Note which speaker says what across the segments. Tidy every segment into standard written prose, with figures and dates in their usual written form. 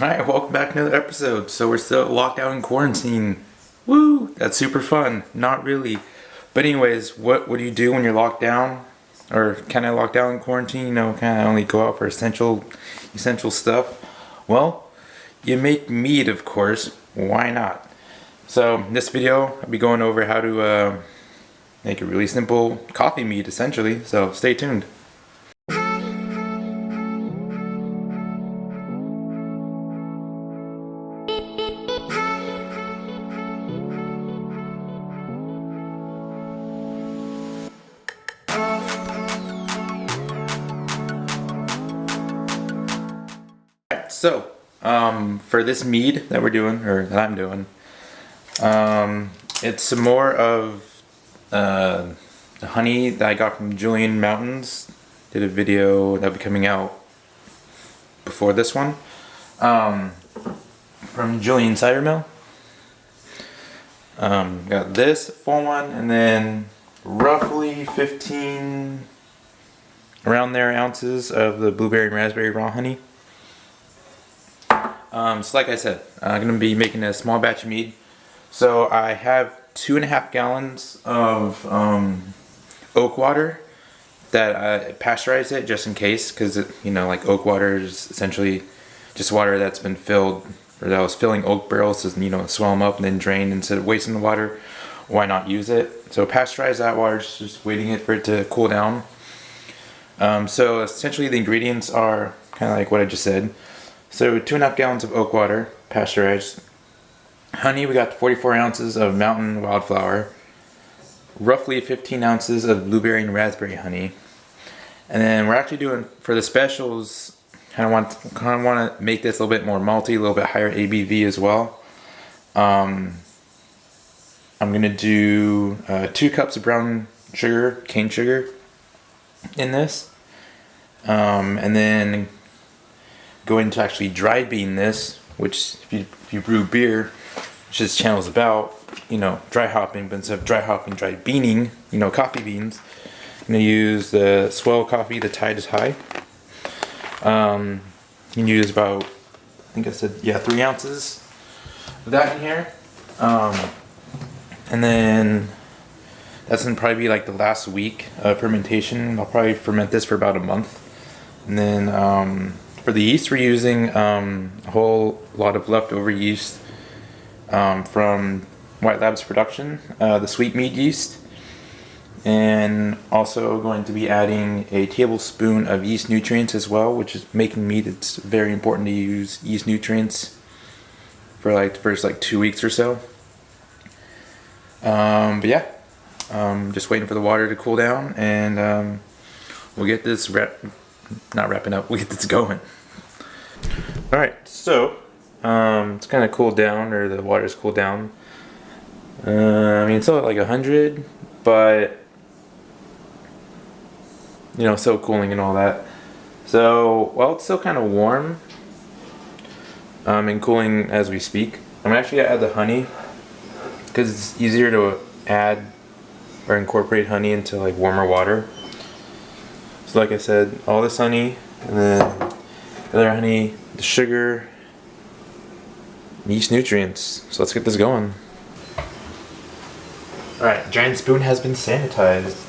Speaker 1: Alright, welcome back to another episode. So we're still locked out in quarantine. Woo! That's super fun. Not really. But anyways, what do you do when you're locked down? Or kind of locked down in quarantine, kind of only go out for essential stuff? Well, you make mead, of course. Why not? So in this video, I'll be going over how to make a really simple coffee mead, essentially. So stay tuned. So, for this mead that we're doing, or that I'm doing, it's some more of the honey that I got from Julian Mountains. Did a video that'll be coming out before this one, from Julian cider mill. Got this full one, and then roughly 15 around there ounces of the blueberry and raspberry raw honey. So like I said, I'm going to be making a small batch of mead. So I have 2.5 gallons of oak water that I pasteurize it just in case, because like oak water is essentially just water that's been filled, or that was filling oak barrels to swell them up and then drain. Instead of wasting the water, why not use it? So pasteurize that water, just waiting for it to cool down. So essentially the ingredients are kind of like what I just said. So 2.5 gallons of oak water, pasteurized. Honey, we got 44 ounces of mountain wildflower. Roughly 15 ounces of blueberry and raspberry honey. And then we're actually doing, for the specials, kind of want to make this a little bit more malty, a little bit higher ABV as well. I'm going to do 2 cups of brown sugar, cane sugar, in this. And then going to actually dry bean this, which if you brew beer, which this channel is about, dry hopping, but instead of dry hopping, dry beaning, coffee beans. I'm going to use the Swell coffee, the Tide is High. You can use about, I think I said, 3 ounces of that in here. And then that's going to probably be like the last week of fermentation. I'll probably ferment this for about a month. And then for the yeast, we're using a whole lot of leftover yeast from White Labs production, the sweet mead yeast. And also going to be adding a tablespoon of yeast nutrients as well, which is making mead. It's very important to use yeast nutrients for like the first 2 weeks or so. But yeah, just waiting for the water to cool down, and we'll get this we'll get this going. Alright, so it's kind of cooled down, or the water's cooled down. It's still at like 100, but still cooling and all that. So, it's still kind of warm and cooling as we speak. I'm actually gonna add the honey because it's easier to add or incorporate honey into like warmer water. So like I said, all this honey, and then the other honey, the sugar, yeast nutrients. So let's get this going. Alright, giant spoon has been sanitized.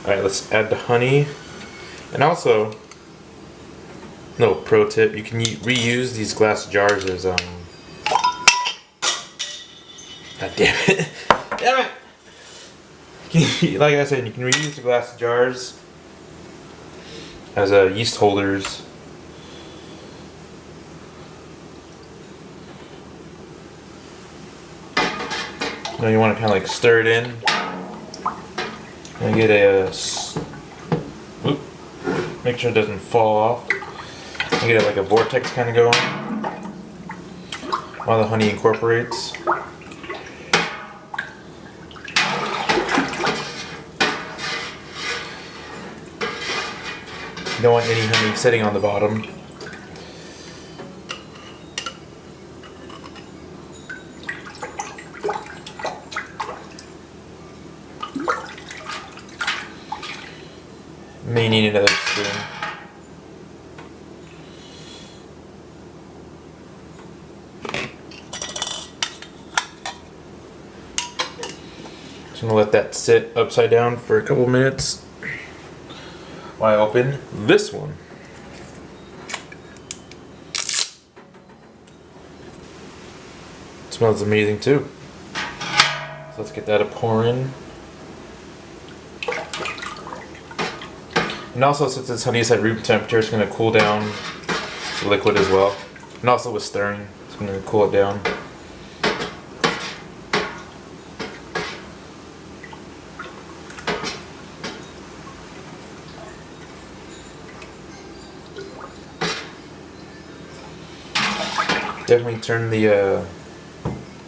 Speaker 1: Alright, let's add the honey. And also, little pro tip, you can reuse these glass jars as God damn it. Damn it! Like I said, you can reuse the glass jars as yeast holders. You want to kind of stir it in and get make sure it doesn't fall off. And get a vortex kind of going while the honey incorporates. You don't want any honey sitting on the bottom. May need another spoon. Just gonna let that sit upside down for a couple minutes while I open this one. It smells amazing too. So let's get that a pour in. And also, since this honey is at room temperature, it's going to cool down the liquid as well. And also with stirring, it's going to cool it down. Definitely turn the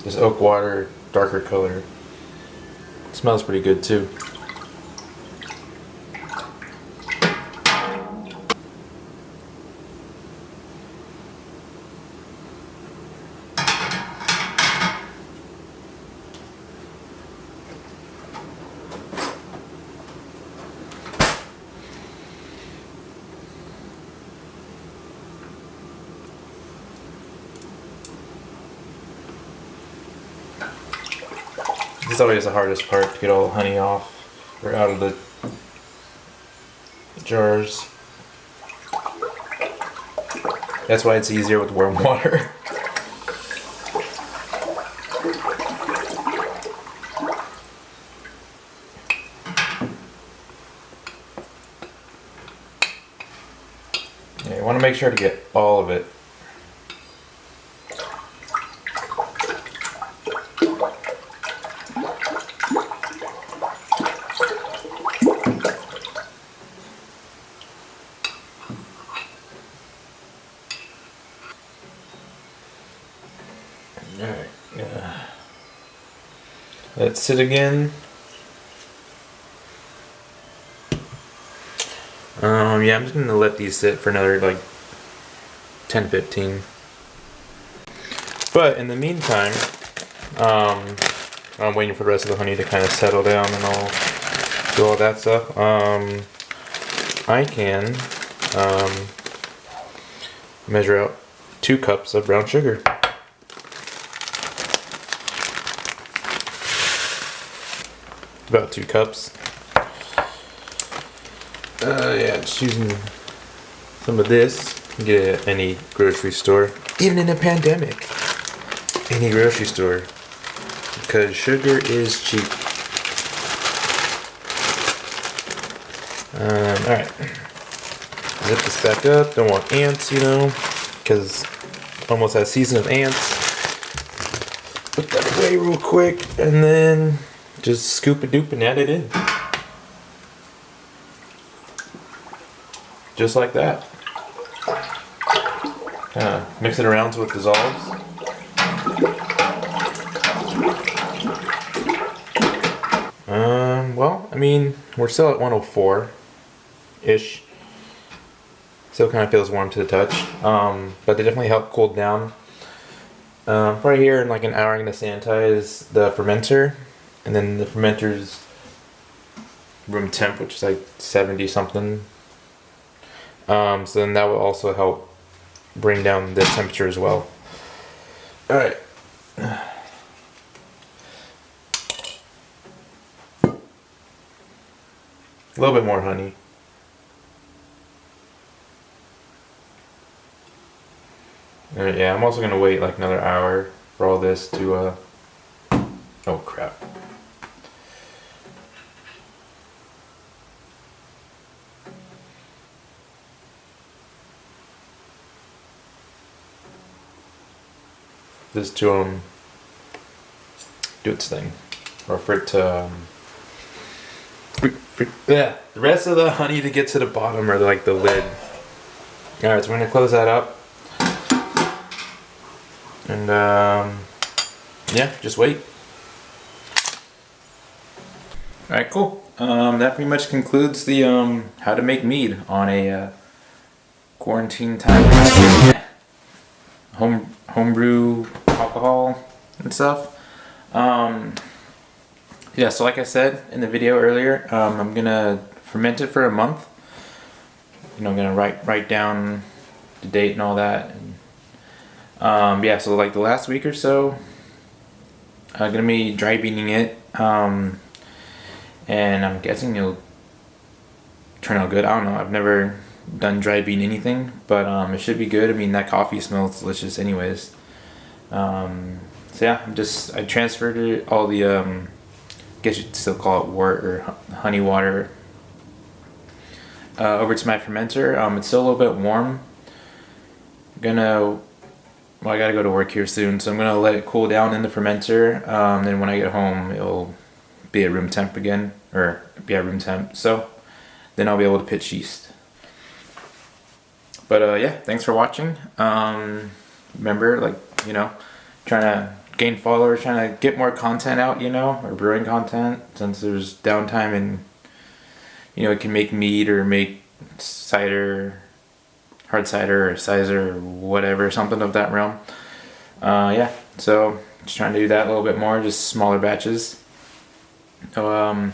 Speaker 1: this oak water darker color. It smells pretty good too. This is always the hardest part, to get all the honey off or out of the jars. That's why it's easier with warm water. Yeah, you want to make sure to get all of it. Alright, let's sit again. Yeah, I'm just gonna let these sit for another like 10-15. But in the meantime, I'm waiting for the rest of the honey to kind of settle down and I'll do all that stuff. I can measure out 2 cups of brown sugar. About 2 cups. Yeah, just using some of this. You can get it at any grocery store, even in a pandemic. Any grocery store, because sugar is cheap. All right, zip this back up. Don't want ants, you know, because almost has season of ants. Put that away real quick, and then just scoop a doop and add it in. Just like that. Kind of mix it around so it dissolves. Well, I mean, we're still at 104-ish. Still kind of feels warm to the touch. But they definitely help cool down. Right here in like an hour, I'm going to sanitize the fermenter. And then the fermenter's room temp, which is like 70 something. So then that will also help bring down the temperature as well. Alright. A little bit more honey. Alright, yeah, I'm also going to wait like another hour for all this to, oh crap. This to do its thing, or for it to yeah, the rest of the honey to get to the bottom, or like the lid. All right, so we're gonna close that up, and yeah, just wait. All right, cool. That pretty much concludes the how to make mead on a quarantine time. Homebrew alcohol and stuff. Yeah, so like I said in the video earlier, I'm gonna ferment it for a month. You know, I'm gonna write down the date and all that. And, yeah, so like the last week or so, I'm gonna be dry beaning it. and I'm guessing it'll turn out good. I don't know. I've never done dry bean anything, but it should be good. I mean, that coffee smells delicious, anyways. So yeah, I transferred it, all the I guess you'd still call it wort or honey water, over to my fermenter. It's still a little bit warm. I gotta go to work here soon, so I'm gonna let it cool down in the fermenter. Then when I get home, it'll be at room temp again, or be at room temp. So then I'll be able to pitch yeast. But yeah, thanks for watching. Remember, trying to gain followers, trying to get more content out, or brewing content, since there's downtime, and it can make mead or make cider, hard cider or cider or whatever, something of that realm. Yeah, so just trying to do that a little bit more, just smaller batches. So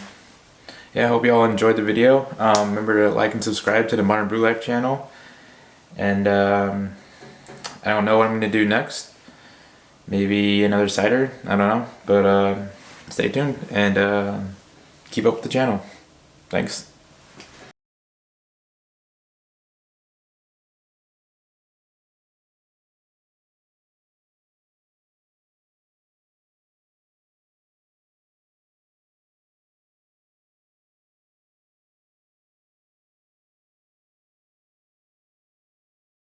Speaker 1: yeah, I hope you all enjoyed the video. Remember to like and subscribe to the Modern Brew Life channel. And I don't know what I'm gonna do next. Maybe another cider, I don't know. But stay tuned and keep up with the channel. Thanks.